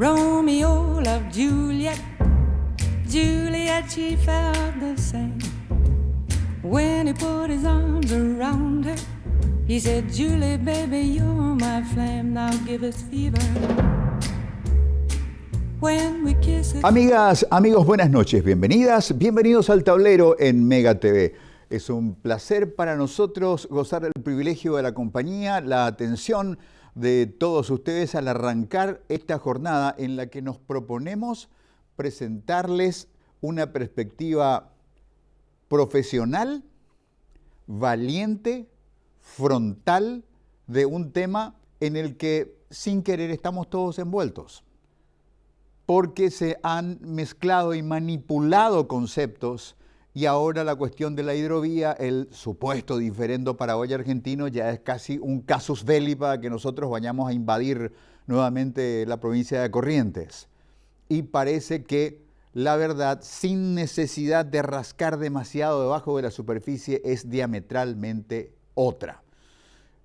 Romeo loved Juliet, Juliet she felt the same. When he put his arms around her, he said, Julie, baby, you're my flame, now give us fever. When we kiss it. Amigas, amigos, buenas noches, bienvenidas, bienvenidos al tablero en Mega TV. Es un placer para nosotros gozar del privilegio de la compañía, la atención de todos ustedes al arrancar esta jornada en la que nos proponemos presentarles una perspectiva profesional, valiente, frontal de un tema en el que sin querer estamos todos envueltos, porque se han mezclado y manipulado conceptos y ahora la cuestión de la hidrovía, el supuesto diferendo paraguayo-argentino ya es casi un casus belli para que nosotros vayamos a invadir nuevamente la provincia de Corrientes. Y parece que la verdad, sin necesidad de rascar demasiado debajo de la superficie, es diametralmente otra.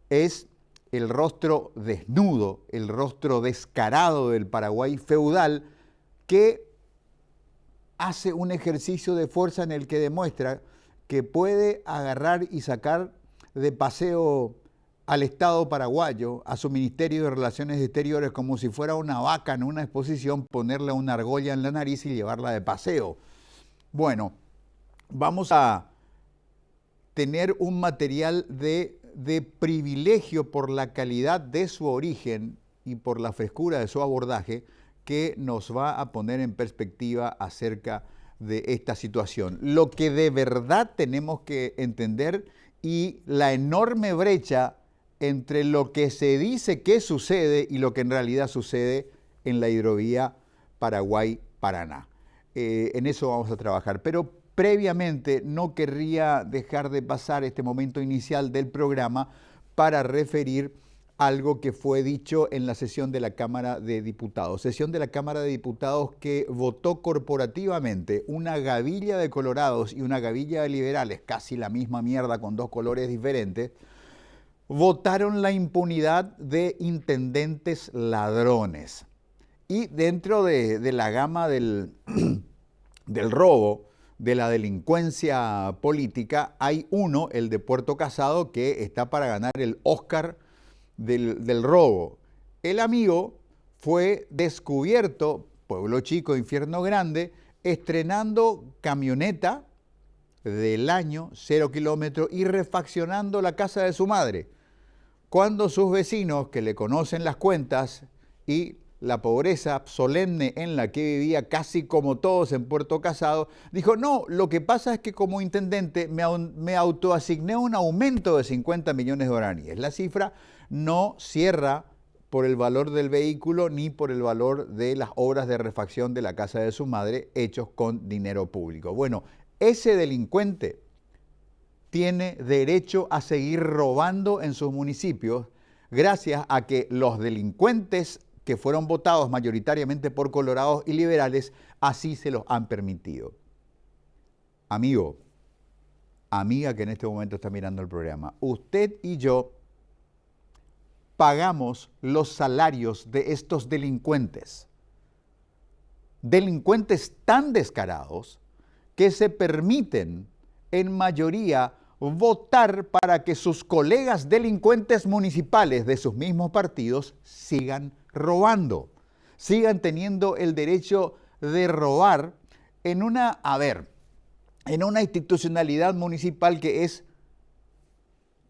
Es el rostro desnudo, el rostro descarado del Paraguay feudal que hace un ejercicio de fuerza en el que demuestra que puede agarrar y sacar de paseo al Estado paraguayo, a su Ministerio de Relaciones Exteriores, como si fuera una vaca en una exposición, ponerle una argolla en la nariz y llevarla de paseo. Bueno, vamos a tener un material de privilegio por la calidad de su origen y por la frescura de su abordaje, que nos va a poner en perspectiva acerca de esta situación. Lo que de verdad tenemos que entender y la enorme brecha entre lo que se dice que sucede y lo que en realidad sucede en la hidrovía Paraguay-Paraná. En eso vamos a trabajar, pero previamente no querría dejar de pasar este momento inicial del programa para referir algo que fue dicho en la sesión de la Cámara de Diputados. Sesión de la Cámara de Diputados que votó corporativamente una gavilla de colorados y una gavilla de liberales, casi la misma mierda con dos colores diferentes, votaron la impunidad de intendentes ladrones. Y dentro de la gama del robo, de la delincuencia política, hay uno, el de Puerto Casado, que está para ganar el Oscar del robo. El amigo fue descubierto, pueblo chico, infierno grande, estrenando camioneta del año, 0 kilómetros, y refaccionando la casa de su madre. Cuando sus vecinos, que le conocen las cuentas y la pobreza solemne en la que vivía casi como todos en Puerto Casado, dijo, no, lo que pasa es que como intendente me autoasigné un aumento de 50 millones de guaraníes. La cifra no cierra por el valor del vehículo ni por el valor de las obras de refacción de la casa de su madre hechos con dinero público. Bueno, ese delincuente tiene derecho a seguir robando en sus municipios gracias a que los delincuentes que fueron votados mayoritariamente por colorados y liberales así se los han permitido. Amigo, amiga que en este momento está mirando el programa, usted y yo pagamos los salarios de estos delincuentes. Delincuentes tan descarados que se permiten en mayoría votar para que sus colegas delincuentes municipales de sus mismos partidos sigan robando, sigan teniendo el derecho de robar en una institucionalidad municipal que es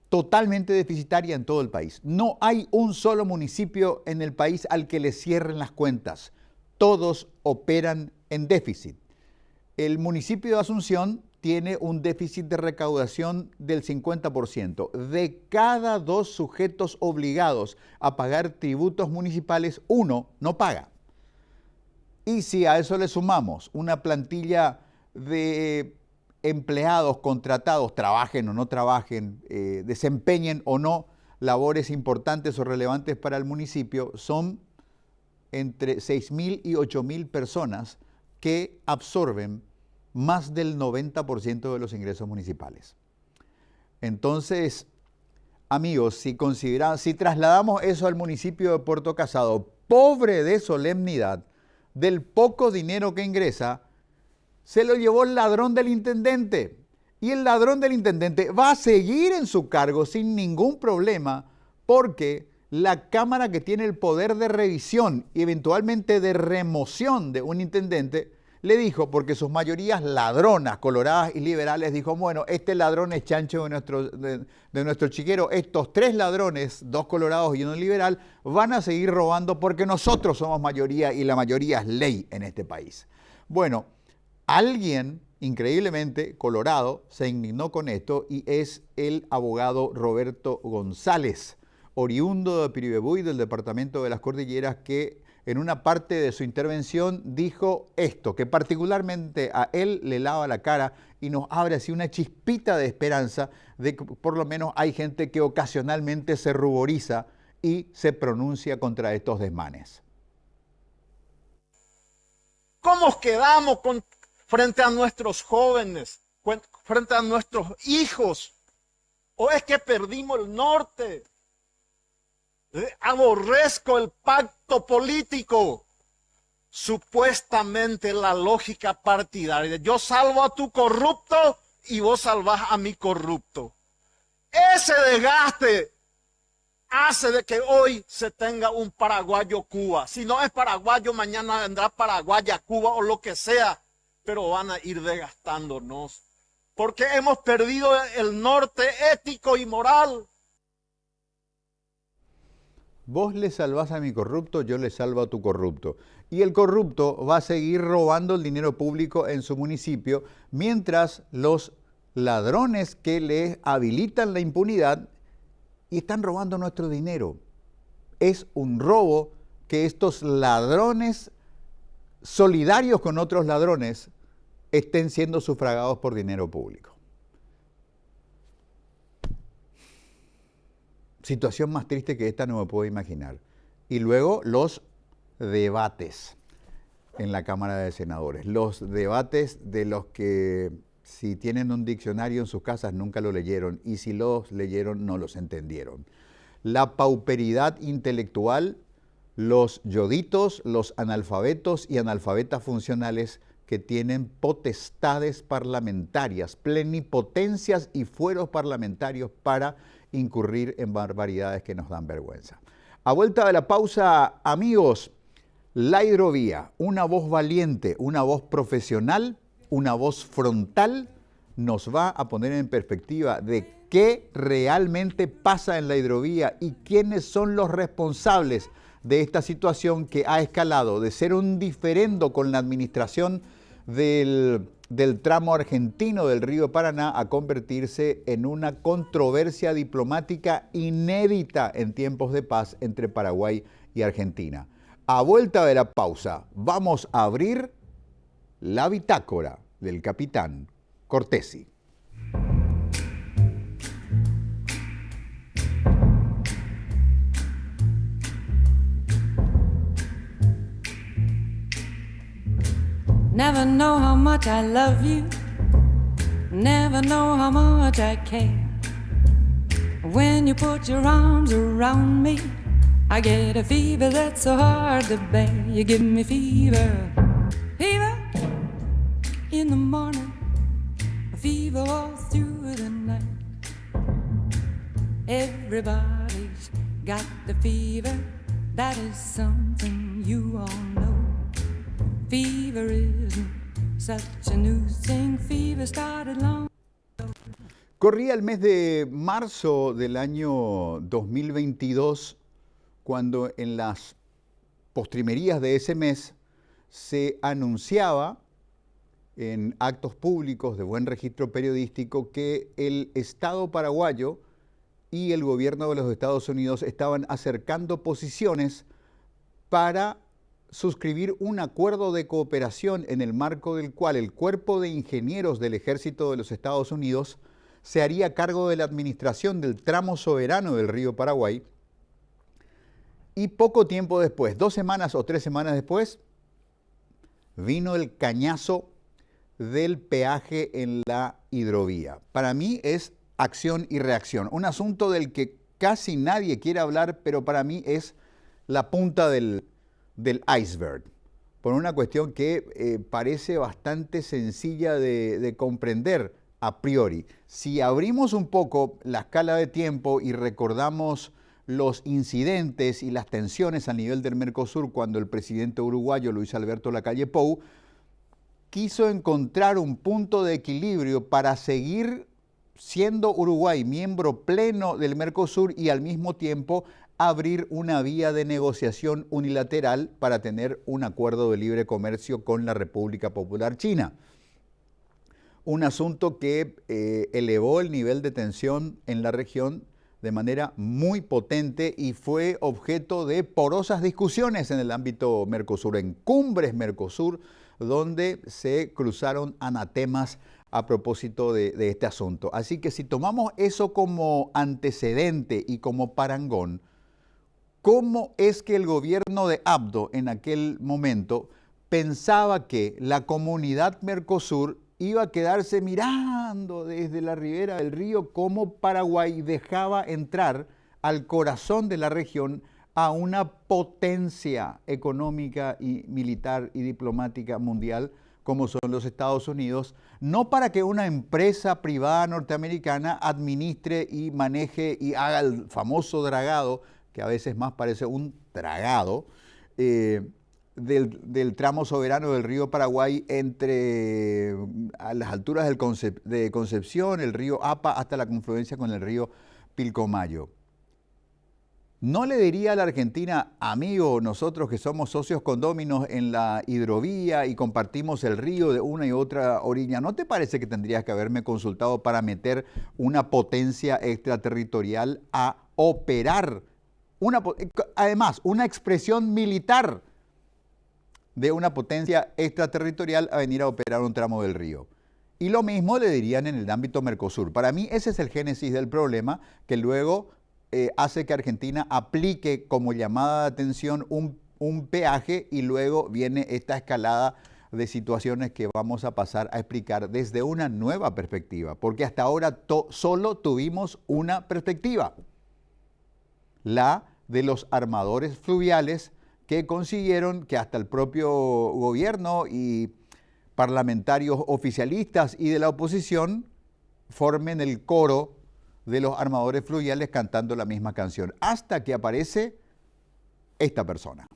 totalmente deficitaria en todo el país. No hay un solo municipio en el país al que le cierren las cuentas. Todos operan en déficit. El municipio de Asunción tiene un déficit de recaudación del 50%. De cada 2 sujetos obligados a pagar tributos municipales, 1 no paga. Y si a eso le sumamos una plantilla de empleados contratados, trabajen o no trabajen, desempeñen o no labores importantes o relevantes para el municipio, son entre 6.000 y 8.000 personas que absorben más del 90% de los ingresos municipales. Entonces, amigos, si trasladamos eso al municipio de Puerto Casado, pobre de solemnidad, del poco dinero que ingresa, se lo llevó el ladrón del intendente. Y el ladrón del intendente va a seguir en su cargo sin ningún problema, porque la Cámara, que tiene el poder de revisión y eventualmente de remoción de un intendente, le dijo, porque sus mayorías ladronas, coloradas y liberales, dijo, bueno, este ladrón es chancho de nuestro chiquero, estos 3 ladrones, 2 colorados y 1 liberal, van a seguir robando porque nosotros somos mayoría y la mayoría es ley en este país. Bueno, alguien increíblemente colorado se indignó con esto y es el abogado Roberto González, oriundo de Piribebuy, del departamento de las Cordilleras, que en una parte de su intervención dijo esto, que particularmente a él le lava la cara y nos abre así una chispita de esperanza de que por lo menos hay gente que ocasionalmente se ruboriza y se pronuncia contra estos desmanes. ¿Cómo quedamos frente a nuestros jóvenes, frente a nuestros hijos? ¿O es que perdimos el norte? Aborrezco el pacto político, supuestamente la lógica partidaria. Yo salvo a tu corrupto y vos salvás a mi corrupto. Ese desgaste hace de que hoy se tenga un paraguayo-Cuba. Si no es paraguayo, mañana vendrá paraguaya-Cuba o lo que sea, pero van a ir desgastándonos, porque hemos perdido el norte ético y moral. Vos le salvás a mi corrupto, yo le salvo a tu corrupto. Y el corrupto va a seguir robando el dinero público en su municipio, mientras los ladrones que le habilitan la impunidad y están robando nuestro dinero. Es un robo que estos ladrones solidarios con otros ladrones estén siendo sufragados por dinero público. Situación más triste que esta no me puedo imaginar. Y luego los debates en la Cámara de Senadores. Los debates de los que, si tienen un diccionario en sus casas, nunca lo leyeron. Y si los leyeron, no los entendieron. La pauperidad intelectual, los yoditos, los analfabetos y analfabetas funcionales que tienen potestades parlamentarias, plenipotencias y fueros parlamentarios para incurrir en barbaridades que nos dan vergüenza. A vuelta de la pausa, amigos, la hidrovía, una voz valiente, una voz profesional, una voz frontal, nos va a poner en perspectiva de qué realmente pasa en la hidrovía y quiénes son los responsables de esta situación que ha escalado de ser un diferendo con la administración del tramo argentino del río Paraná a convertirse en una controversia diplomática inédita en tiempos de paz entre Paraguay y Argentina. A vuelta de la pausa, vamos a abrir la bitácora del capitán Cortesi. Never know how much I love you. Never know how much I care. When you put your arms around me, I get a fever that's so hard to bear. You give me fever, fever in the morning, a fever all through the night. Everybody's got the fever, that is something you all know. Fever isn't such a new thing. Fever started long ago. Corría el mes de marzo del año 2022 cuando en las postrimerías de ese mes se anunciaba en actos públicos de buen registro periodístico que el Estado paraguayo y el gobierno de los Estados Unidos estaban acercando posiciones para suscribir un acuerdo de cooperación en el marco del cual el Cuerpo de Ingenieros del Ejército de los Estados Unidos se haría cargo de la administración del tramo soberano del río Paraguay. Y poco tiempo después, 2 semanas o 3 semanas después, vino el cañazo del peaje en la hidrovía. Para mí es acción y reacción, un asunto del que casi nadie quiere hablar, pero para mí es la punta del del iceberg, por una cuestión que parece bastante sencilla de comprender a priori. Si abrimos un poco la escala de tiempo y recordamos los incidentes y las tensiones a nivel del Mercosur cuando el presidente uruguayo Luis Alberto Lacalle Pou quiso encontrar un punto de equilibrio para seguir siendo Uruguay miembro pleno del Mercosur y al mismo tiempo abrir una vía de negociación unilateral para tener un acuerdo de libre comercio con la República Popular China. Un asunto que elevó el nivel de tensión en la región de manera muy potente y fue objeto de porosas discusiones en el ámbito Mercosur, en cumbres Mercosur, donde se cruzaron anatemas a propósito de este asunto. Así que si tomamos eso como antecedente y como parangón, ¿cómo es que el gobierno de Abdo en aquel momento pensaba que la comunidad Mercosur iba a quedarse mirando desde la ribera del río cómo Paraguay dejaba entrar al corazón de la región a una potencia económica y militar y diplomática mundial como son los Estados Unidos, no para que una empresa privada norteamericana administre y maneje y haga el famoso dragado, que a veces más parece un tragado, del tramo soberano del río Paraguay entre a las alturas de Concepción, el río Apa, hasta la confluencia con el río Pilcomayo. No le diría a la Argentina, amigo, nosotros que somos socios condóminos en la hidrovía y compartimos el río de una y otra orilla, ¿no te parece que tendrías que haberme consultado para meter una potencia extraterritorial a operar? Además, una expresión militar de una potencia extraterritorial a venir a operar un tramo del río. Y lo mismo le dirían en el ámbito Mercosur. Para mí ese es el génesis del problema que luego hace que Argentina aplique como llamada de atención un peaje y luego viene esta escalada de situaciones que vamos a pasar a explicar desde una nueva perspectiva, porque hasta ahora solo tuvimos una perspectiva, la de los armadores fluviales que consiguieron que hasta el propio gobierno y parlamentarios oficialistas y de la oposición formen el coro de los armadores fluviales cantando la misma canción, hasta que aparece esta persona.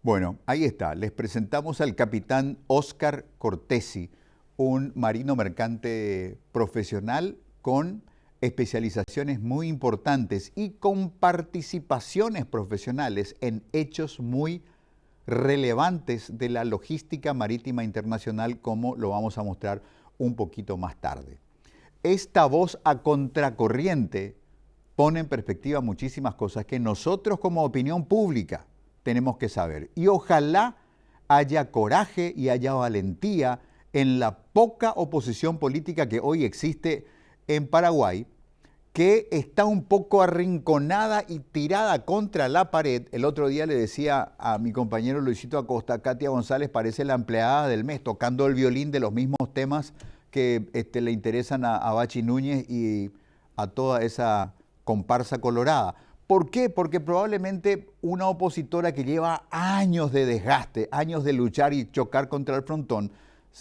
Bueno, ahí está. Les presentamos al capitán Óscar Cortesi, un marino mercante profesional con especializaciones muy importantes y con participaciones profesionales en hechos muy relevantes de la logística marítima internacional, como lo vamos a mostrar un poquito más tarde. Esta voz a contracorriente pone en perspectiva muchísimas cosas que nosotros como opinión pública tenemos que saber. Y ojalá haya coraje y haya valentía en la poca oposición política que hoy existe en Paraguay, que está un poco arrinconada y tirada contra la pared. El otro día le decía a mi compañero Luisito Acosta, Katia González parece la empleada del mes, tocando el violín de los mismos temas que le interesan a Bachi Núñez y a toda esa comparsa colorada. ¿Por qué? Porque probablemente una opositora que lleva años de desgaste, años de luchar y chocar contra el frontón,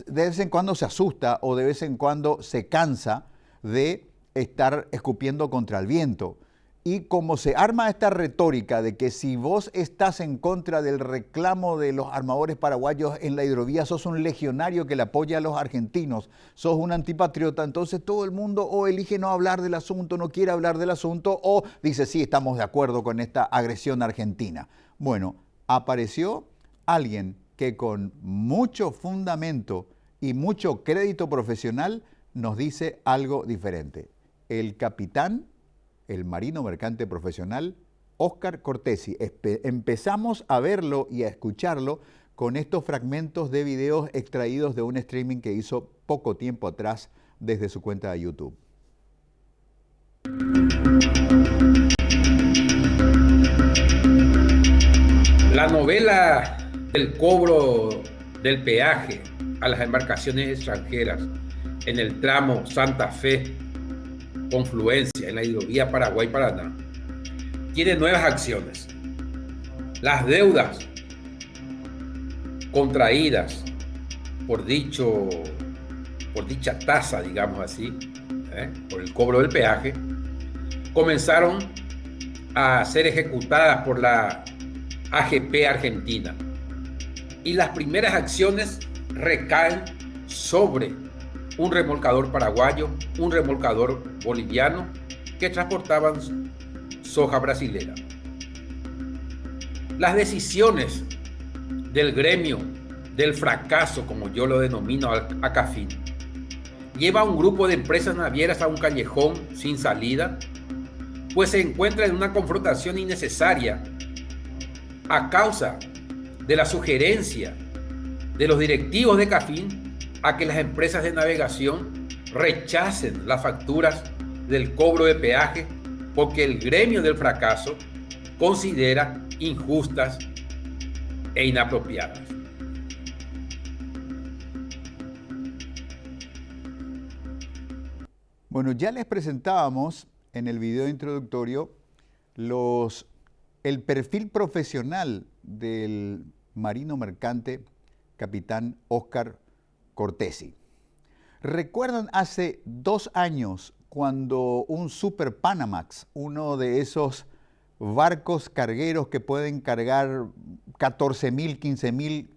de vez en cuando se asusta o de vez en cuando se cansa de estar escupiendo contra el viento. Y como se arma esta retórica de que si vos estás en contra del reclamo de los armadores paraguayos en la hidrovía, sos un legionario que le apoya a los argentinos, sos un antipatriota, entonces todo el mundo o elige no hablar del asunto, no quiere hablar del asunto, o dice sí, estamos de acuerdo con esta agresión argentina. Bueno, apareció alguien que con mucho fundamento y mucho crédito profesional nos dice algo diferente. El capitán, el marino mercante profesional, Óscar Cortesi. Empezamos a verlo y a escucharlo con estos fragmentos de videos extraídos de un streaming que hizo poco tiempo atrás desde su cuenta de YouTube. La novela del cobro del peaje a las embarcaciones extranjeras en el tramo Santa Fe, Confluencia, en la hidrovía Paraguay-Paraná, tiene nuevas acciones. Las deudas contraídas por dicha tasa, digamos así, por el cobro del peaje, comenzaron a ser ejecutadas por la AGP Argentina, y las primeras acciones recaen sobre un remolcador paraguayo, un remolcador boliviano que transportaban soja brasilera. Las decisiones del gremio del fracaso, como yo lo denomino a CAFIN, lleva a un grupo de empresas navieras a un callejón sin salida, pues se encuentra en una confrontación innecesaria a causa de la sugerencia de los directivos de CAFIN a que las empresas de navegación rechacen las facturas del cobro de peaje porque el gremio del fracaso considera injustas e inapropiadas. Bueno, ya les presentábamos en el video introductorio el perfil profesional del marino mercante capitán Óscar Cortesi. ¿Recuerdan hace 2 años cuando un Super Panamax, uno de esos barcos cargueros que pueden cargar 14.000, 15.000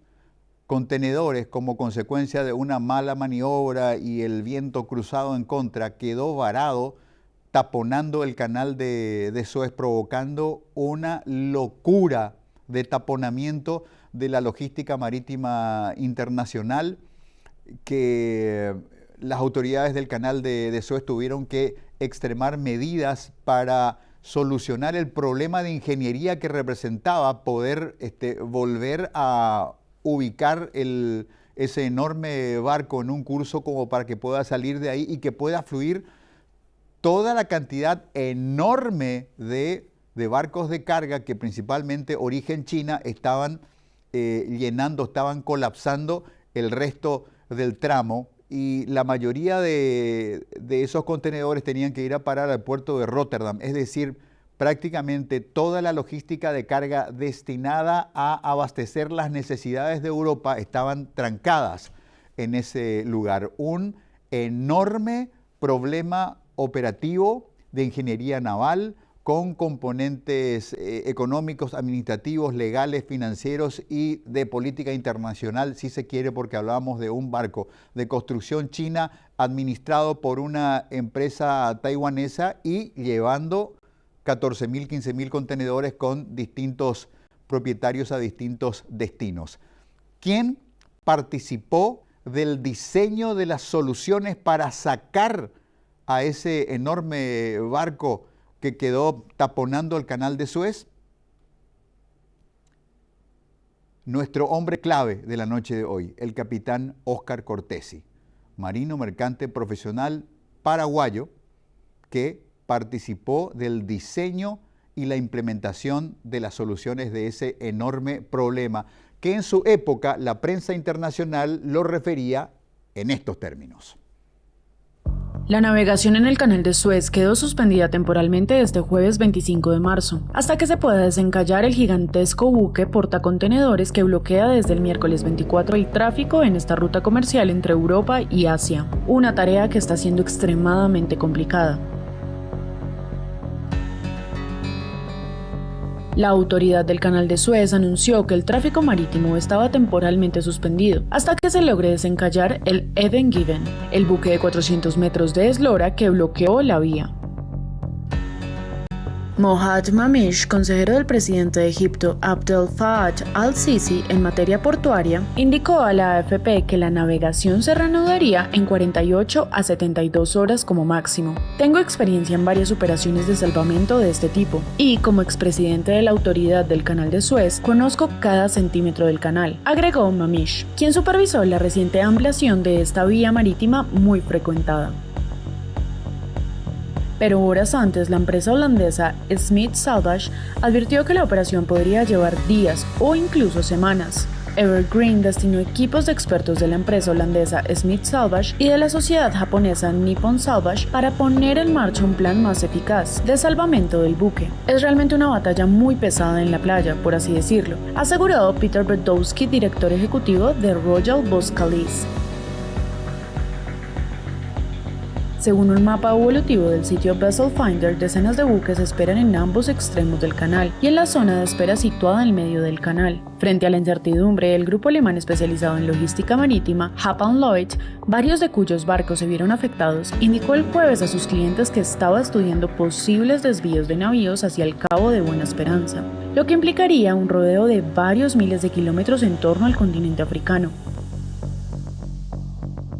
contenedores como consecuencia de una mala maniobra y el viento cruzado en contra, quedó varado taponando el canal de Suez, provocando una locura de taponamiento de la logística marítima internacional, que las autoridades del canal de Suez tuvieron que extremar medidas para solucionar el problema de ingeniería que representaba poder volver a ubicar ese enorme barco en un curso como para que pueda salir de ahí y que pueda fluir toda la cantidad enorme de barcos de carga que principalmente origen China estaban estaban colapsando el resto del tramo, y la mayoría de esos contenedores tenían que ir a parar al puerto de Rotterdam. Es decir, prácticamente toda la logística de carga destinada a abastecer las necesidades de Europa estaban trancadas en ese lugar. Un enorme problema operativo de ingeniería naval con componentes económicos, administrativos, legales, financieros y de política internacional, si se quiere, porque hablábamos de un barco de construcción china administrado por una empresa taiwanesa y llevando 14.000, 15.000 contenedores con distintos propietarios a distintos destinos. ¿Quién participó del diseño de las soluciones para sacar a ese enorme barco que quedó taponando el canal de Suez? Nuestro hombre clave de la noche de hoy, el capitán Óscar Cortesi, marino mercante profesional paraguayo que participó del diseño y la implementación de las soluciones de ese enorme problema, que en su época la prensa internacional lo refería en estos términos. La navegación en el canal de Suez quedó suspendida temporalmente desde jueves 25 de marzo, hasta que se pueda desencallar el gigantesco buque portacontenedores que bloquea desde el miércoles 24 el tráfico en esta ruta comercial entre Europa y Asia, una tarea que está siendo extremadamente complicada. La autoridad del canal de Suez anunció que el tráfico marítimo estaba temporalmente suspendido hasta que se logre desencallar el Eden Given, el buque de 400 metros de eslora que bloqueó la vía. Mohad Mamish, consejero del presidente de Egipto Abdel Fattah al-Sisi en materia portuaria, indicó a la AFP que la navegación se reanudaría en 48 a 72 horas como máximo. Tengo experiencia en varias operaciones de salvamento de este tipo y, como expresidente de la autoridad del Canal de Suez, conozco cada centímetro del canal, agregó Mamish, quien supervisó la reciente ampliación de esta vía marítima muy frecuentada. Pero horas antes, la empresa holandesa Smith Salvage advirtió que la operación podría llevar días o incluso semanas. Evergreen destinó equipos de expertos de la empresa holandesa Smith Salvage y de la sociedad japonesa Nippon Salvage para poner en marcha un plan más eficaz de salvamento del buque. Es realmente una batalla muy pesada en la playa, por así decirlo, aseguró Peter Berdowski, director ejecutivo de Royal Boscalis. Según un mapa evolutivo del sitio Vessel Finder, decenas de buques esperan en ambos extremos del canal y en la zona de espera situada en medio del canal. Frente a la incertidumbre, el grupo alemán especializado en logística marítima, Hapag-Lloyd, varios de cuyos barcos se vieron afectados, indicó el jueves a sus clientes que estaba estudiando posibles desvíos de navíos hacia el Cabo de Buena Esperanza, lo que implicaría un rodeo de varios miles de kilómetros en torno al continente africano.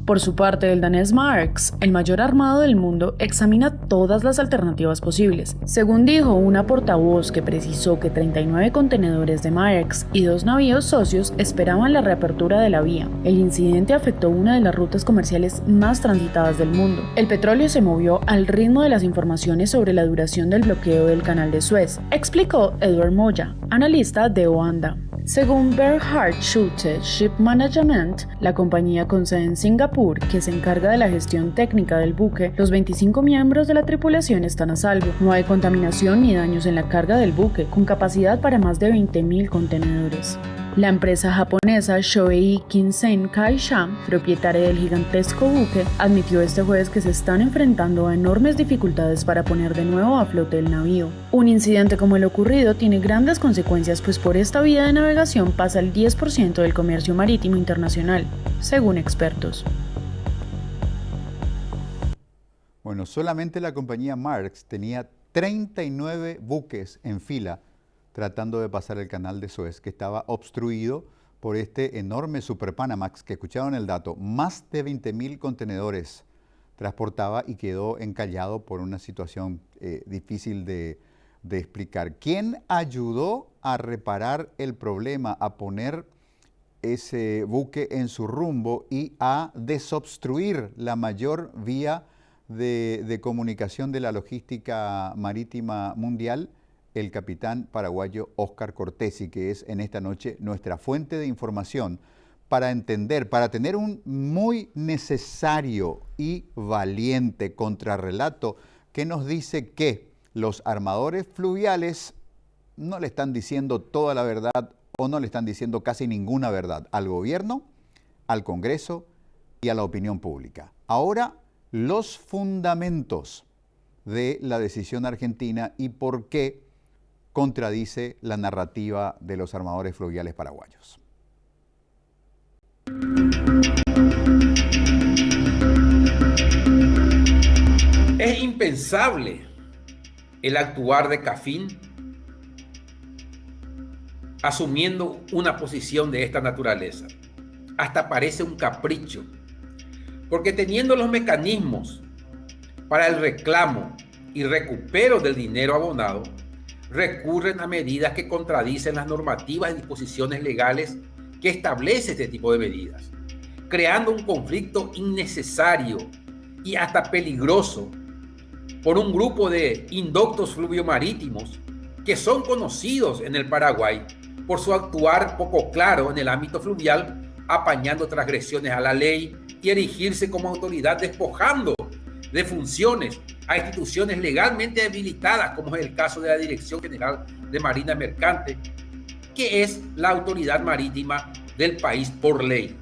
Por su parte, el danés Maersk, el mayor armado del mundo, examina todas las alternativas posibles. Según dijo una portavoz que precisó que 39 contenedores de Maersk y 2 navíos socios esperaban la reapertura de la vía. El incidente afectó una de las rutas comerciales más transitadas del mundo. El petróleo se movió al ritmo de las informaciones sobre la duración del bloqueo del Canal de Suez, explicó Edward Moya, analista de Oanda. Según Berhard Schulte Ship Management, la compañía con sede en Singapur, que se encarga de la gestión técnica del buque, los 25 miembros de la tripulación están a salvo. No hay contaminación ni daños en la carga del buque, con capacidad para más de 20.000 contenedores. La empresa japonesa Shoei Kinsen Kaisha, propietaria del gigantesco buque, admitió este jueves que se están enfrentando a enormes dificultades para poner de nuevo a flote el navío. Un incidente como el ocurrido tiene grandes consecuencias, pues por esta vía de navegación pasa el 10% del comercio marítimo internacional, según expertos. Bueno, solamente la compañía Maersk tenía 39 buques en fila tratando de pasar el canal de Suez, que estaba obstruido por este enorme Super Panamax, que escucharon el dato, más de 20.000 contenedores transportaba y quedó encallado por una situación difícil de explicar. ¿Quién ayudó a reparar el problema, a poner ese buque en su rumbo y a desobstruir la mayor vía de comunicación de la logística marítima mundial? El capitán paraguayo Óscar Cortesi, que es en esta noche nuestra fuente de información para entender, para tener un muy necesario y valiente contrarrelato que nos dice que los armadores fluviales no le están diciendo toda la verdad o no le están diciendo casi ninguna verdad al gobierno, al Congreso y a la opinión pública. Ahora, los fundamentos de la decisión argentina y por qué contradice la narrativa de los armadores fluviales paraguayos. Es impensable el actuar de Cafín asumiendo una posición de esta naturaleza. Hasta parece un capricho, porque teniendo los mecanismos para el reclamo y recupero del dinero abonado, recurren a medidas que contradicen las normativas y disposiciones legales que establece este tipo de medidas, creando un conflicto innecesario y hasta peligroso por un grupo de indoctos fluviomarítimos que son conocidos en el Paraguay por su actuar poco claro en el ámbito fluvial, apañando transgresiones a la ley y erigirse como autoridad despojando de funciones a instituciones legalmente habilitadas, como es el caso de la Dirección General de Marina Mercante, que es la autoridad marítima del país por ley.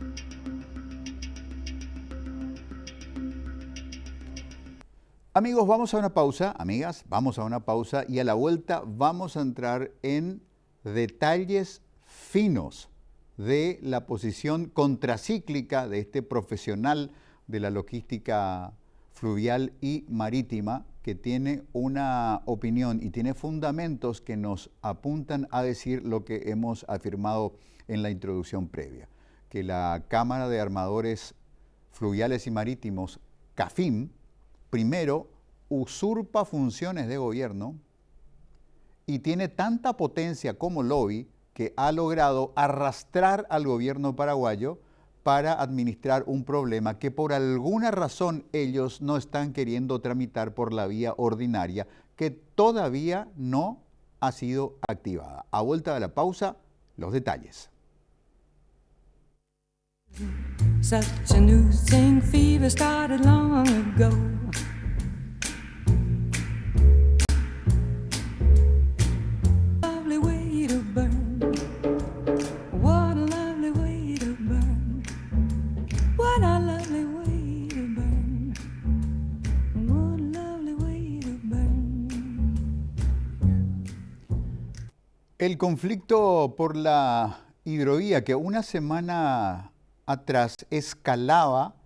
Amigos, vamos a una pausa, amigas, vamos a una pausa y a la vuelta vamos a entrar en detalles finos de la posición contracíclica de este profesional de la logística fluvial y marítima que tiene una opinión y tiene fundamentos que nos apuntan a decir lo que hemos afirmado en la introducción previa, que la Cámara de Armadores Fluviales y Marítimos, CAFIM, primero usurpa funciones de gobierno y tiene tanta potencia como lobby que ha logrado arrastrar al gobierno paraguayo para administrar un problema que por alguna razón ellos no están queriendo tramitar por la vía ordinaria, que todavía no ha sido activada. A vuelta de la pausa, los detalles. Such a noosing fever started long ago. Lovely way to burn. What a lovely way to burn. What a lovely way to burn. What a lovely way to burn. El conflicto por la hidrovía que una semana atrás escalaba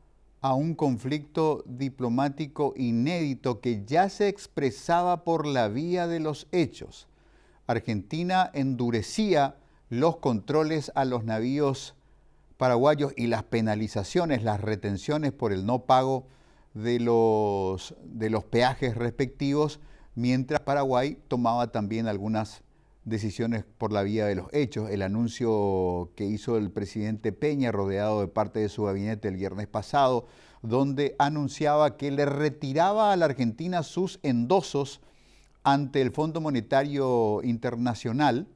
a un conflicto diplomático inédito que ya se expresaba por la vía de los hechos. Argentina endurecía los controles a los navíos paraguayos y las penalizaciones, las retenciones por el no pago de los peajes respectivos, mientras Paraguay tomaba también algunas decisiones por la vía de los hechos. El anuncio que hizo el presidente Peña, rodeado de parte de su gabinete el viernes pasado, donde anunciaba que le retiraba a la Argentina sus endosos ante el Fondo Monetario Internacional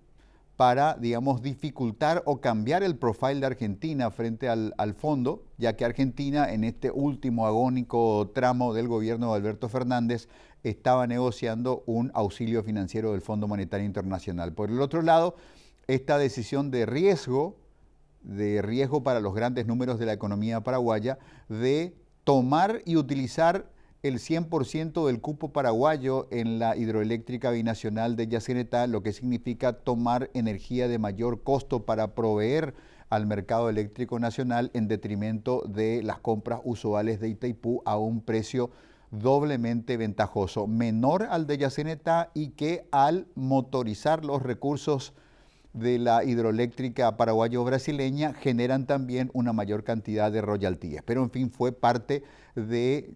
para, digamos, dificultar o cambiar el profile de Argentina frente al fondo, ya que Argentina en este último agónico tramo del gobierno de Alberto Fernández estaba negociando un auxilio financiero del Fondo Monetario Internacional. Por el otro lado, esta decisión de riesgo para los grandes números de la economía paraguaya, de tomar y utilizar el 100% del cupo paraguayo en la hidroeléctrica binacional de Yacyretá, lo que significa tomar energía de mayor costo para proveer al mercado eléctrico nacional en detrimento de las compras usuales de Itaipú a un precio doblemente ventajoso, menor al de Yacyretá, y que al motorizar los recursos de la hidroeléctrica paraguayo-brasileña generan también una mayor cantidad de royalties. Pero en fin, fue parte de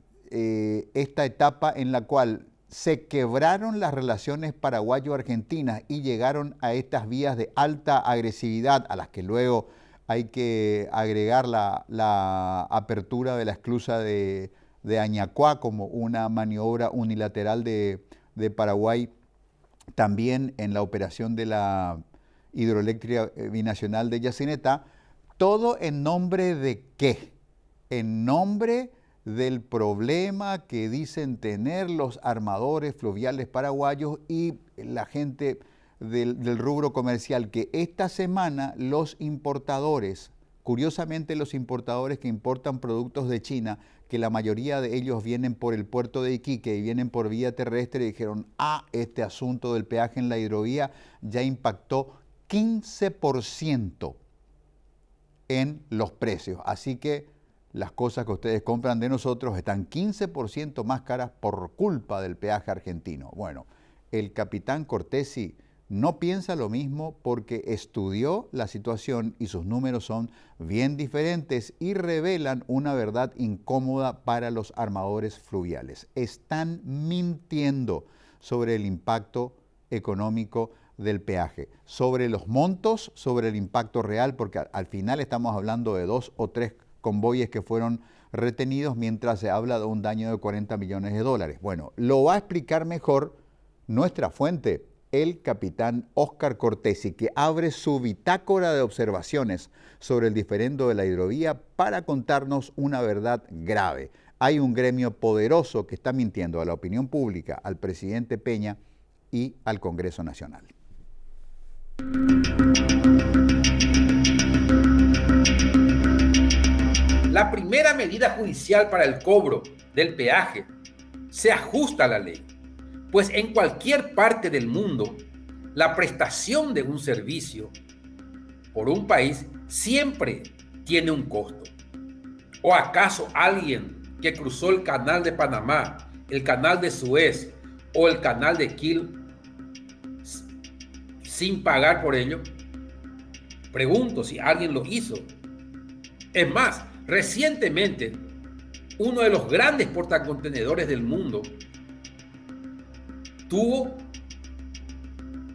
esta etapa en la cual se quebraron las relaciones paraguayo-argentinas y llegaron a estas vías de alta agresividad, a las que luego hay que agregar la apertura de la esclusa de Añacuá como una maniobra unilateral de Paraguay, también en la operación de la hidroeléctrica binacional de Yacyretá. ¿Todo en nombre de qué? En nombre del problema que dicen tener los armadores fluviales paraguayos y la gente del rubro comercial, que esta semana los importadores, curiosamente los importadores que importan productos de China, que la mayoría de ellos vienen por el puerto de Iquique y vienen por vía terrestre, dijeron, este asunto del peaje en la hidrovía ya impactó 15% en los precios. Así que las cosas que ustedes compran de nosotros están 15% más caras por culpa del peaje argentino. Bueno, el capitán Cortesi no piensa lo mismo porque estudió la situación y sus números son bien diferentes y revelan una verdad incómoda para los armadores fluviales. Están mintiendo sobre el impacto económico del peaje, sobre los montos, sobre el impacto real, porque al final estamos hablando de 2 o 3 convoyes que fueron retenidos, mientras se habla de un daño de $40 millones. Bueno, lo va a explicar mejor nuestra fuente, el capitán Óscar Cortesi, que abre su bitácora de observaciones sobre el diferendo de la hidrovía para contarnos una verdad grave. Hay un gremio poderoso que está mintiendo a la opinión pública, al presidente Peña y al Congreso Nacional. La primera medida judicial para el cobro del peaje se ajusta a la ley, pues en cualquier parte del mundo la prestación de un servicio por un país siempre tiene un costo. ¿O acaso alguien que cruzó el canal de Panamá el canal de Suez o el canal de Kiel sin pagar por ello? Pregunto si alguien lo hizo. Es más, recientemente, uno de los grandes portacontenedores del mundo tuvo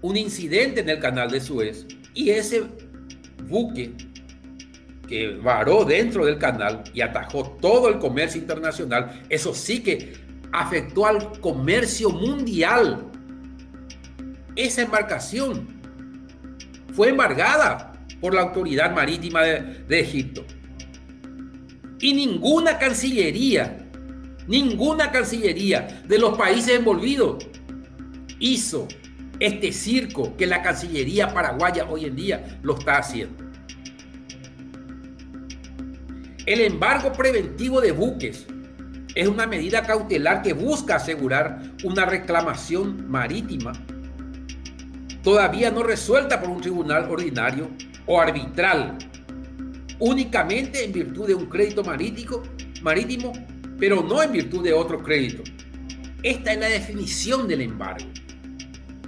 un incidente en el canal de Suez y ese buque que varó dentro del canal y atajó todo el comercio internacional, eso sí que afectó al comercio mundial. Esa embarcación fue embargada por la autoridad marítima de Egipto. Y ninguna cancillería de los países envolvidos hizo este circo que la Cancillería paraguaya hoy en día lo está haciendo. El embargo preventivo de buques es una medida cautelar que busca asegurar una reclamación marítima todavía no resuelta por un tribunal ordinario o arbitral, únicamente en virtud de un crédito marítimo, pero no en virtud de otro crédito. Esta es la definición del embargo.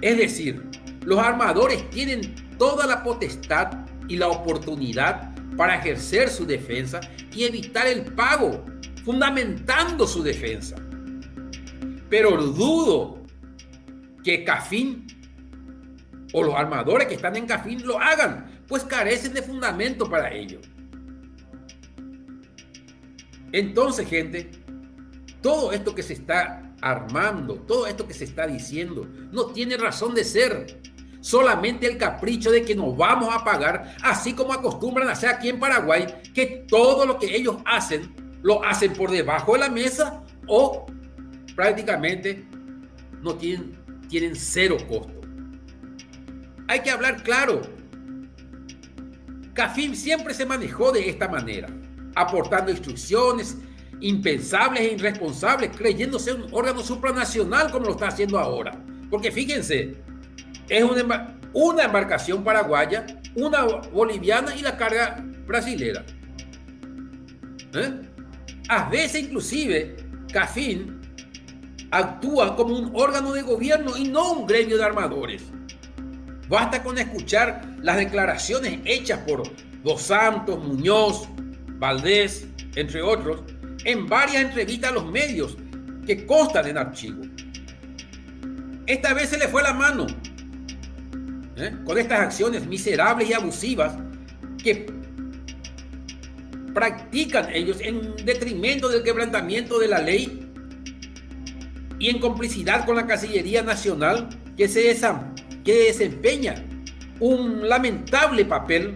Es decir, los armadores tienen toda la potestad y la oportunidad para ejercer su defensa y evitar el pago, fundamentando su defensa. Pero dudo que CAFIN o los armadores que están en CAFIN lo hagan, pues carecen de fundamento para ello. Entonces, gente, todo esto que se está armando, todo esto que se está diciendo, no tiene razón de ser. Solamente el capricho de que nos vamos a pagar, así como acostumbran a hacer aquí en Paraguay, que todo lo que ellos hacen, lo hacen por debajo de la mesa o prácticamente no tienen cero costo. Hay que hablar claro. CAFIN siempre se manejó de esta manera, aportando instrucciones impensables e irresponsables, creyéndose un órgano supranacional como lo está haciendo ahora. Porque fíjense, es una embarcación paraguaya, una boliviana y la carga brasilera. A veces inclusive CAFIN actúa como un órgano de gobierno y no un gremio de armadores. Basta con escuchar las declaraciones hechas por Dos Santos, Muñoz, Valdés, entre otros, en varias entrevistas a los medios que constan en archivo. Esta vez se le fue la mano con estas acciones miserables y abusivas que practican ellos en detrimento del quebrantamiento de la ley y en complicidad con la Cancillería Nacional que desempeña un lamentable papel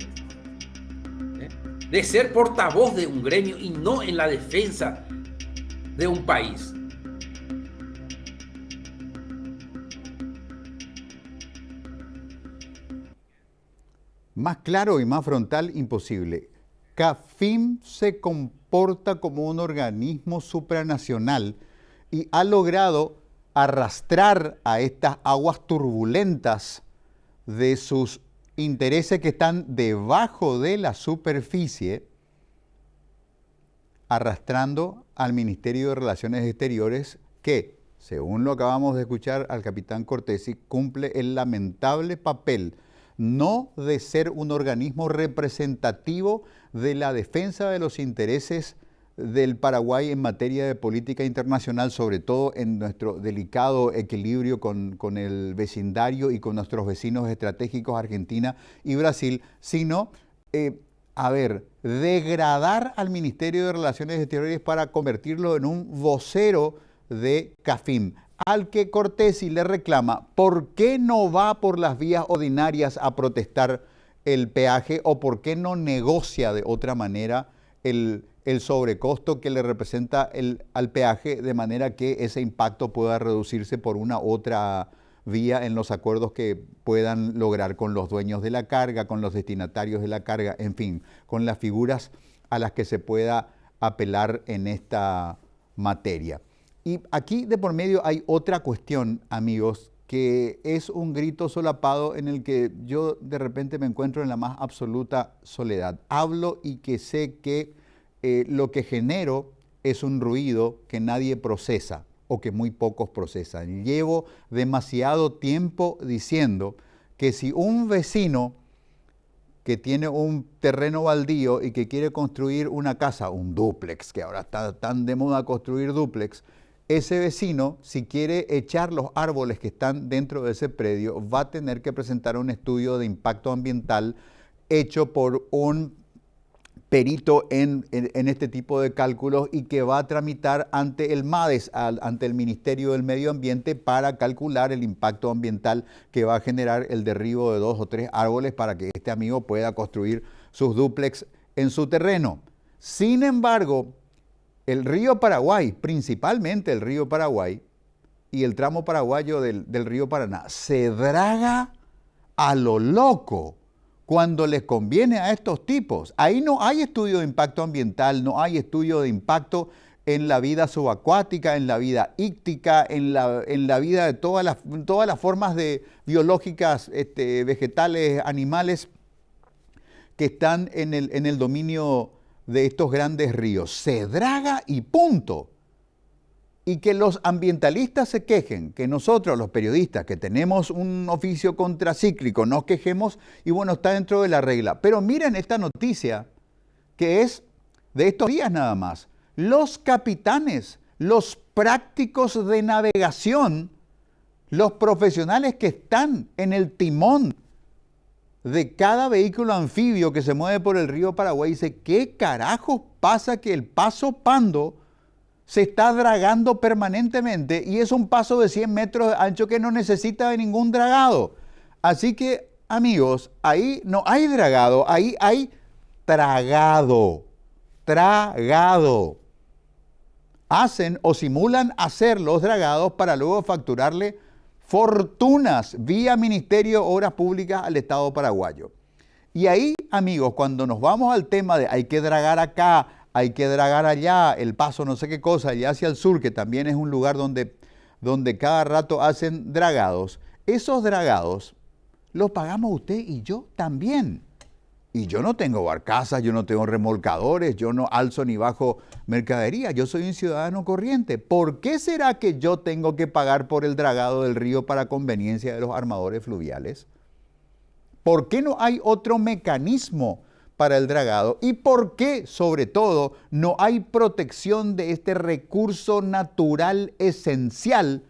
de ser portavoz de un gremio y no en la defensa de un país. Más claro y más frontal, imposible. CAFIN se comporta como un organismo supranacional y ha logrado arrastrar a estas aguas turbulentas de sus intereses que están debajo de la superficie, arrastrando al Ministerio de Relaciones Exteriores que, según lo acabamos de escuchar al capitán Cortesi, cumple el lamentable papel no de ser un organismo representativo de la defensa de los intereses del Paraguay en materia de política internacional, sobre todo en nuestro delicado equilibrio con el vecindario y con nuestros vecinos estratégicos Argentina y Brasil, sino, degradar al Ministerio de Relaciones Exteriores para convertirlo en un vocero de CAFIN, al que Cortesi le reclama por qué no va por las vías ordinarias a protestar el peaje o por qué no negocia de otra manera el sobrecosto que le representa al peaje, de manera que ese impacto pueda reducirse por una otra vía en los acuerdos que puedan lograr con los dueños de la carga, con los destinatarios de la carga, en fin, con las figuras a las que se pueda apelar en esta materia. Y aquí de por medio hay otra cuestión, amigos, que es un grito solapado en el que yo de repente me encuentro en la más absoluta soledad. Hablo y que sé que lo que genero es un ruido que nadie procesa. o que muy pocos procesan. Llevo demasiado tiempo diciendo que si un vecino que tiene un terreno baldío y que quiere construir una casa, un dúplex, que ahora está tan de moda construir dúplex, ese vecino, si quiere echar los árboles que están dentro de ese predio, va a tener que presentar un estudio de impacto ambiental hecho por un perito en este tipo de cálculos y que va a tramitar ante el MADES, ante el Ministerio del Medio Ambiente, para calcular el impacto ambiental que va a generar el derribo de 2 o 3 árboles para que este amigo pueda construir sus dúplex en su terreno. Sin embargo, el río Paraguay, principalmente el río Paraguay y el tramo paraguayo del río Paraná, se draga a lo loco cuando les conviene a estos tipos. Ahí no hay estudio de impacto ambiental, no hay estudio de impacto en la vida subacuática, en la vida íctica, en la vida de todas las formas biológicas, vegetales, animales que están en el dominio de estos grandes ríos. Se draga y punto. Y que los ambientalistas se quejen, que nosotros los periodistas que tenemos un oficio contracíclico nos quejemos, y bueno, está dentro de la regla. Pero miren esta noticia que es de estos días nada más. Los capitanes, los prácticos de navegación, los profesionales que están en el timón de cada vehículo anfibio que se mueve por el río Paraguay, dice, ¿qué carajos pasa que el Paso Pando se está dragando permanentemente y es un paso de 100 metros de ancho que no necesita de ningún dragado? Así que, amigos, ahí no hay dragado, ahí hay tragado. Hacen o simulan hacer los dragados para luego facturarle fortunas vía Ministerio de Obras Públicas al Estado paraguayo. Y ahí, amigos, cuando nos vamos al tema de hay que dragar acá, hay que dragar allá, el paso no sé qué cosa, allá hacia el sur, que también es un lugar donde cada rato hacen dragados. Esos dragados los pagamos usted y yo también. Y yo no tengo barcazas, yo no tengo remolcadores, yo no alzo ni bajo mercadería, yo soy un ciudadano corriente. ¿Por qué será que yo tengo que pagar por el dragado del río para conveniencia de los armadores fluviales? ¿Por qué no hay otro mecanismo para el dragado? ¿Y por qué, sobre todo, no hay protección de este recurso natural esencial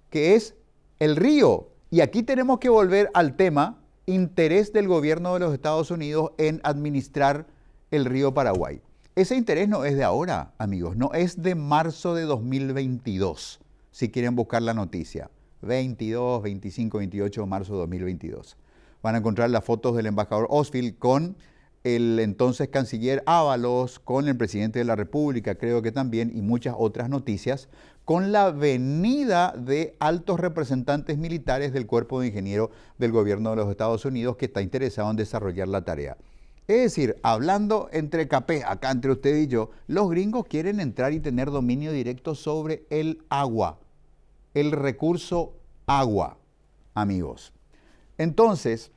que es el río? Y aquí tenemos que volver al tema interés del gobierno de los Estados Unidos en administrar el río Paraguay. Ese interés no es de ahora, amigos, no es de marzo de 2022, si quieren buscar la noticia. 22, 25, 28 de marzo de 2022. Van a encontrar las fotos del embajador Osfield con el entonces canciller Ábalos, con el presidente de la República, creo que también, y muchas otras noticias, con la venida de altos representantes militares del Cuerpo de Ingenieros del Gobierno de los Estados Unidos que está interesado en desarrollar la tarea. Es decir, hablando entre capés, acá entre usted y yo, los gringos quieren entrar y tener dominio directo sobre el agua, el recurso agua, amigos. Entonces,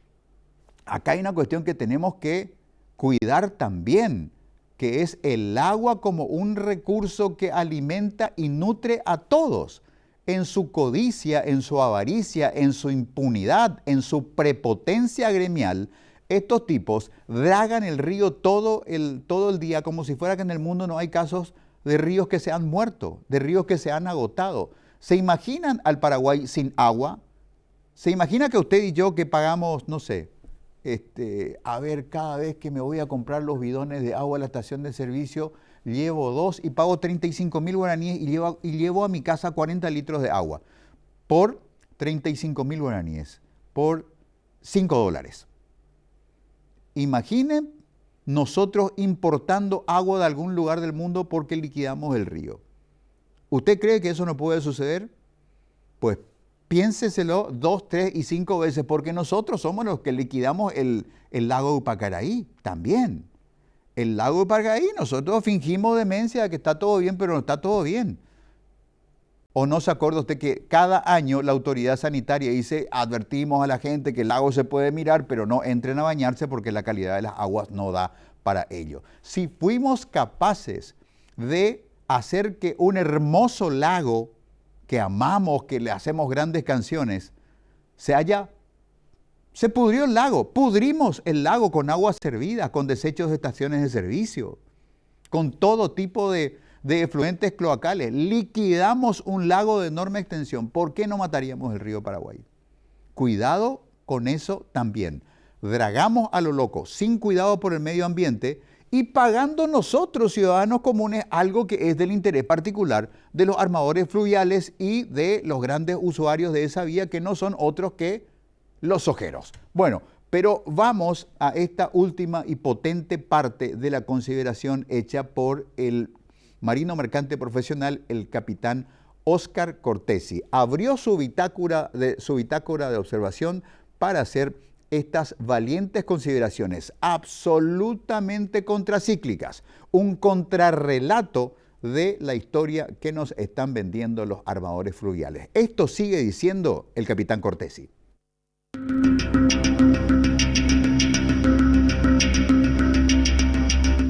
acá hay una cuestión que tenemos que cuidar también, que es el agua como un recurso que alimenta y nutre a todos. En su codicia, en su avaricia, en su impunidad, en su prepotencia gremial, estos tipos dragan el río todo el día como si fuera que en el mundo no hay casos de ríos que se han muerto, de ríos que se han agotado. ¿Se imaginan al Paraguay sin agua? ¿Se imagina que usted y yo que pagamos, no sé, cada vez que me voy a comprar los bidones de agua a la estación de servicio, llevo 2 y pago 35.000 guaraníes y llevo a mi casa 40 litros de agua por 35.000 guaraníes, por $5. Imaginen nosotros importando agua de algún lugar del mundo porque liquidamos el río. ¿Usted cree que eso no puede suceder? Pues piénseselo 2, 3 y 5 veces, porque nosotros somos los que liquidamos el lago Upacaraí también. El lago Upacaraí, nosotros fingimos demencia de que está todo bien, pero no está todo bien. ¿O no se acuerda usted que cada año la autoridad sanitaria dice, advertimos a la gente que el lago se puede mirar, pero no entren a bañarse porque la calidad de las aguas no da para ello? Si fuimos capaces de hacer que un hermoso lago que amamos, que le hacemos grandes canciones, se pudrió el lago. Pudrimos el lago con agua servida, con desechos de estaciones de servicio, con todo tipo de efluentes cloacales. Liquidamos un lago de enorme extensión. ¿Por qué no mataríamos el río Paraguay? Cuidado con eso también. Dragamos a lo loco, sin cuidado por el medio ambiente y pagando nosotros, ciudadanos comunes, algo que es del interés particular de los armadores fluviales y de los grandes usuarios de esa vía, que no son otros que los sojeros. Bueno, pero vamos a esta última y potente parte de la consideración hecha por el marino mercante profesional, el capitán Óscar Cortesi. Abrió su bitácora de observación para hacer estas valientes consideraciones absolutamente contracíclicas, un contrarrelato de la historia que nos están vendiendo los armadores fluviales. Esto sigue diciendo el capitán Cortesi.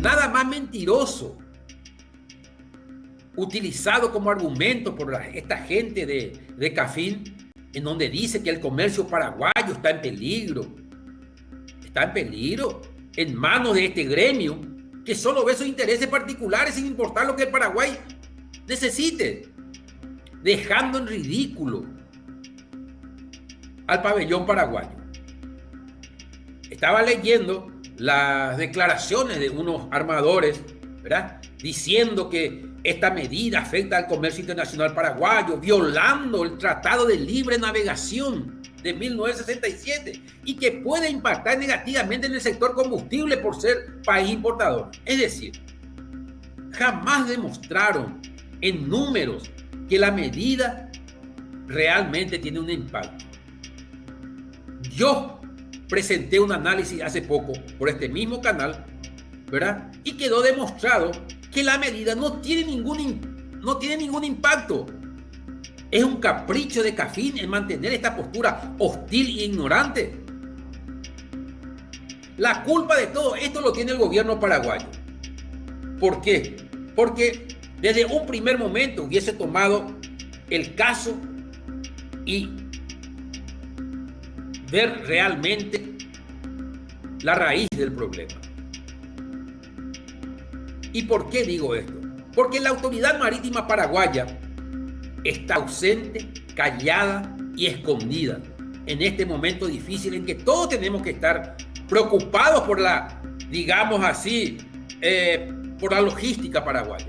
Nada más mentiroso utilizado como argumento por esta gente de Cafín, en donde dice que el comercio paraguayo está en peligro. Está en peligro en manos de este gremio que solo ve sus intereses particulares sin importar lo que el Paraguay necesite, dejando en ridículo al pabellón paraguayo. Estaba leyendo las declaraciones de unos armadores, ¿verdad?, diciendo que esta medida afecta al comercio internacional paraguayo, violando el Tratado de Libre Navegación de 1967 y que puede impactar negativamente en el sector combustible por ser país importador. Es decir, jamás demostraron en números que la medida realmente tiene un impacto. Yo presenté un análisis hace poco por este mismo canal, ¿verdad?, y quedó demostrado que la medida no tiene ningún impacto. Es un capricho de Cafín en mantener esta postura hostil e ignorante. La culpa de todo esto lo tiene el gobierno paraguayo. ¿Por qué? Porque desde un primer momento hubiese tomado el caso y ver realmente la raíz del problema. ¿Y por qué digo esto? Porque la autoridad marítima paraguaya está ausente, callada y escondida en este momento difícil en que todos tenemos que estar preocupados por la, digamos así, por la logística paraguaya.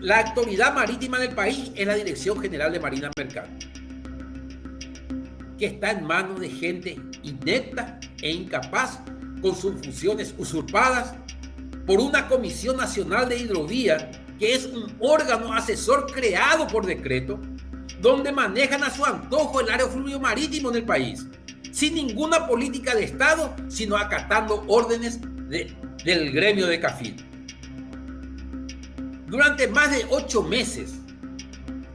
La autoridad marítima del país es la Dirección General de Marina Mercante, que está en manos de gente inepta e incapaz, con sus funciones usurpadas por una Comisión Nacional de Hidrovía, que es un órgano asesor creado por decreto, donde manejan a su antojo el área fluvio marítimo en el país, sin ninguna política de Estado, sino acatando órdenes del gremio de Cafín. Durante más de 8 meses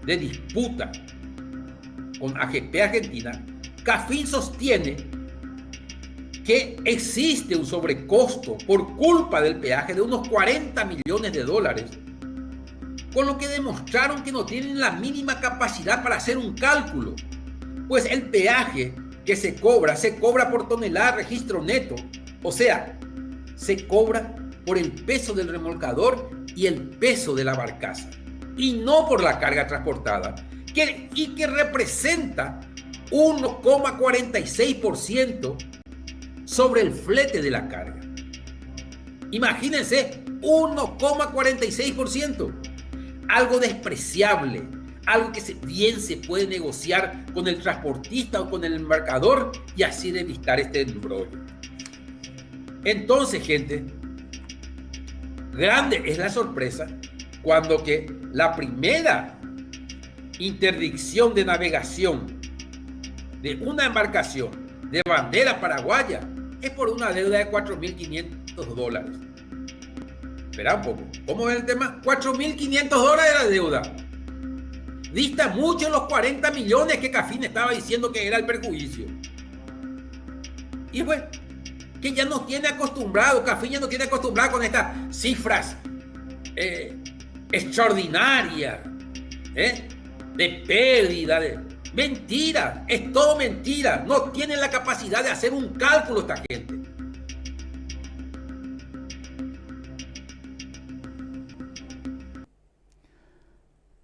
de disputa con AGP Argentina, Cafín sostiene que existe un sobrecosto por culpa del peaje de unos 40 millones de dólares, con lo que demostraron que no tienen la mínima capacidad para hacer un cálculo, pues el peaje que se cobra por tonelada de registro neto, o sea, se cobra por el peso del remolcador y el peso de la barcaza, y no por la carga transportada, y que representa 1,46% sobre el flete de la carga. Imagínense, 1,46%. Algo despreciable, algo que bien se puede negociar con el transportista o con el embarcador y así evitar este embrollo. Entonces, gente, grande es la sorpresa cuando que la primera interdicción de navegación de una embarcación de bandera paraguaya es por una deuda de $4.500. Espera un poco, ¿cómo es el tema? $4.500 la deuda. Dista mucho los 40 millones que Cafín estaba diciendo que era el perjuicio. Y bueno, que ya nos tiene acostumbrado, Cafín ya nos tiene acostumbrado con estas cifras extraordinarias de pérdida, de mentira, es todo mentira. No tienen la capacidad de hacer un cálculo esta gente.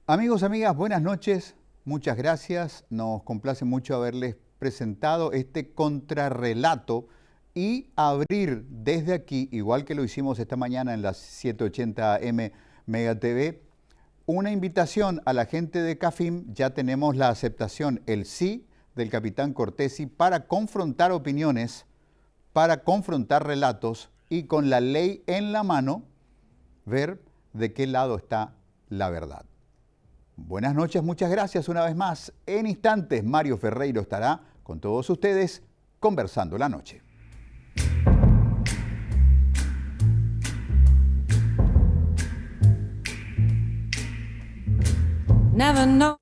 Amigos, amigas, buenas noches. Muchas gracias. Nos complace mucho haberles presentado este contrarrelato y abrir desde aquí, igual que lo hicimos esta mañana en las 780M Mega TV, una invitación a la gente de CAFIM. Ya tenemos la aceptación, el sí del capitán Cortesi para confrontar opiniones, para confrontar relatos y con la ley en la mano, ver de qué lado está la verdad. Buenas noches, muchas gracias una vez más. En instantes, Mario Ferreiro estará con todos ustedes conversando la noche. Never know.